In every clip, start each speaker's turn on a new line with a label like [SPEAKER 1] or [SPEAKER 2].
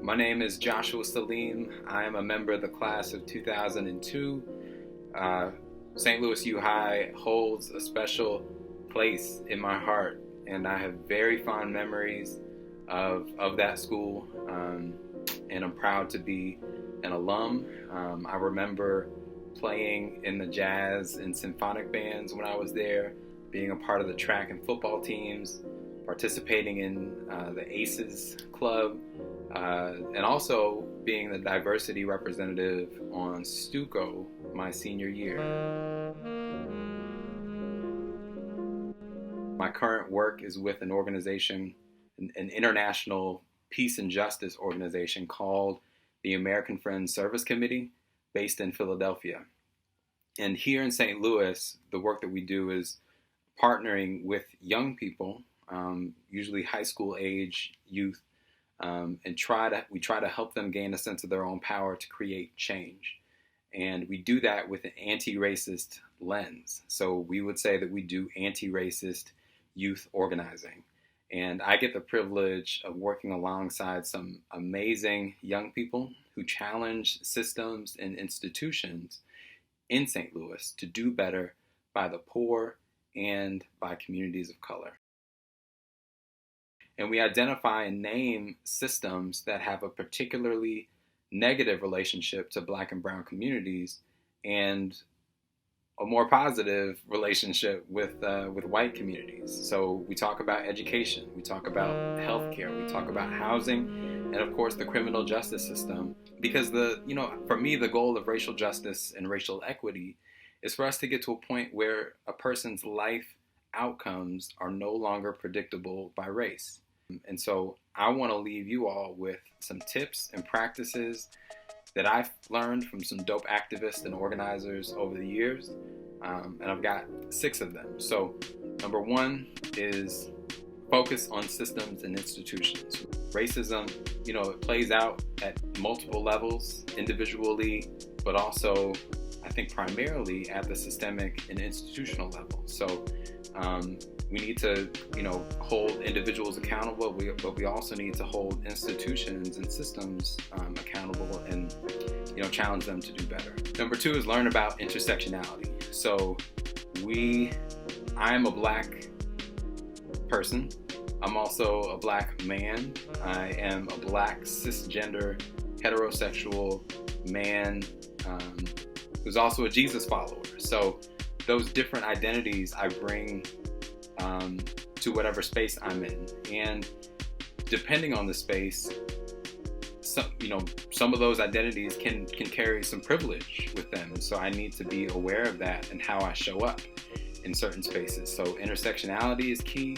[SPEAKER 1] My name is Joshua Saleem. I am a member of the class of 2002. St. Louis U High holds a special place in my heart, and I have very fond memories of that school, and I'm proud to be an alum. I remember playing in the jazz and symphonic bands when I was there, being a part of the track and football teams, participating in the ACES Club, and also being the diversity representative on Stuco my senior year. My current work is with an organization, an international peace and justice organization called the American Friends Service Committee, based in Philadelphia. And here in St. Louis, the work that we do is partnering with young people, usually high school age youth, and we try to help them gain a sense of their own power to create change. And we do that with an anti-racist lens. So we would say that we do anti-racist youth organizing. And I get the privilege of working alongside some amazing young people who challenge systems and institutions in St. Louis to do better by the poor and by communities of color. And we identify and name systems that have a particularly negative relationship to Black and Brown communities, and a more positive relationship with white communities. So we talk about education, we talk about healthcare, we talk about housing, and of course the criminal justice system. Because for me, the goal of racial justice and racial equity is for us to get to a point where a person's life outcomes are no longer predictable by race. And so I want to leave you all with some tips and practices that I've learned from some dope activists and organizers over the years. And I've got 6 of them. So number 1 is focus on systems and institutions. Racism, it plays out at multiple levels, individually, but also I think primarily at the systemic and institutional level. So we need to, hold individuals accountable, but we also need to hold institutions and systems accountable and, challenge them to do better. Number 2 is learn about intersectionality. So I am a Black person. I'm also a Black man. I am a Black cisgender heterosexual man who's also a Jesus follower. So those different identities I bring to whatever space I'm in, and depending on the space, some of those identities can carry some privilege with them, and so I need to be aware of that and how I show up in certain spaces. So intersectionality is key.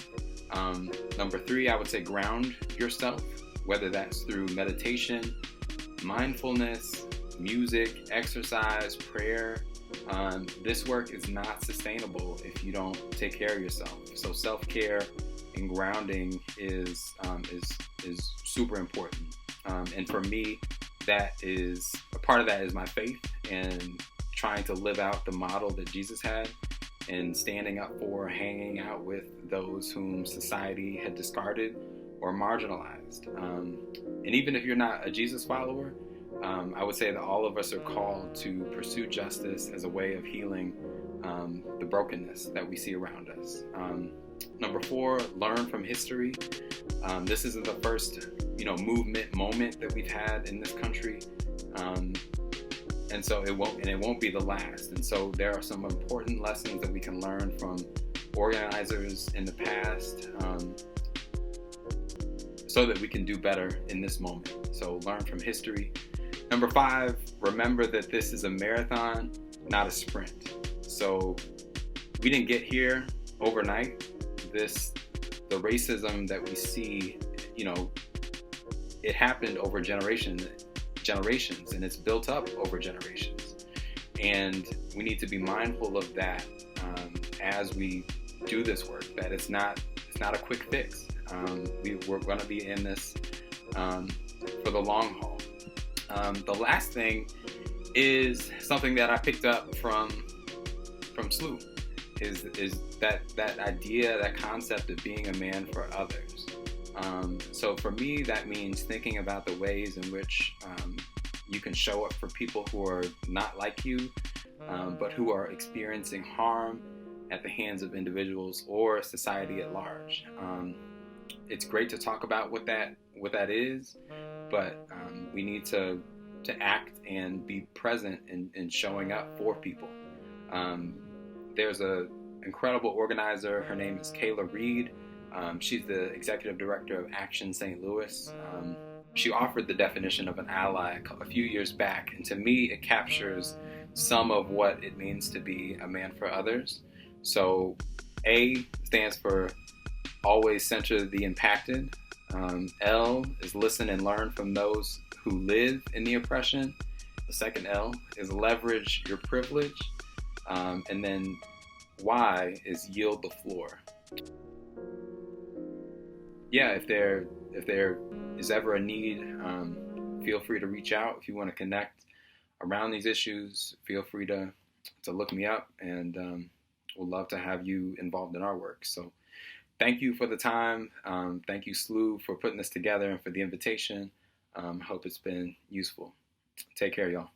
[SPEAKER 1] Number 3, I would say ground yourself, whether that's through meditation, mindfulness, music, exercise, prayer. This work is not sustainable if you don't take care of yourself. So self-care and grounding is super important. And for me, that is a part of that is my faith and trying to live out the model that Jesus had, and standing up for, hanging out with those whom society had discarded or marginalized. And even if you're not a Jesus follower, I would say that all of us are called to pursue justice as a way of healing the brokenness that we see around us. Number 4, learn from history. This isn't the first, movement moment that we've had in this country, and so it won't be the last. And so there are some important lessons that we can learn from organizers in the past, so that we can do better in this moment. So learn from history. Number 5, remember that this is a marathon, not a sprint. So we didn't get here overnight. The racism that we see, it happened over generations, and it's built up over generations. And we need to be mindful of that as we do this work, that it's not a quick fix. We're going to be in this for the long haul. The last thing is something that I picked up from SLUH, is that idea, that concept of being a man for others. So for me, that means thinking about the ways in which you can show up for people who are not like you, but who are experiencing harm at the hands of individuals or society at large. It's great to talk about what that is, but we need to act and be present in showing up for people. There's an incredible organizer. Her name is Kayla Reed. She's the executive director of Action St. Louis. She offered the definition of an ally a few years back, and to me, it captures some of what it means to be a man for others. So, A stands for always center the impacted. L is listen and learn from those who live in the oppression. The second L is leverage your privilege. And then Y is yield the floor. Yeah, if there is ever a need, feel free to reach out. If you want to connect around these issues, feel free to look me up, and we'd love to have you involved in our work. So thank you for the time. Thank you, SLUH, for putting this together and for the invitation. Hope it's been useful. Take care, y'all.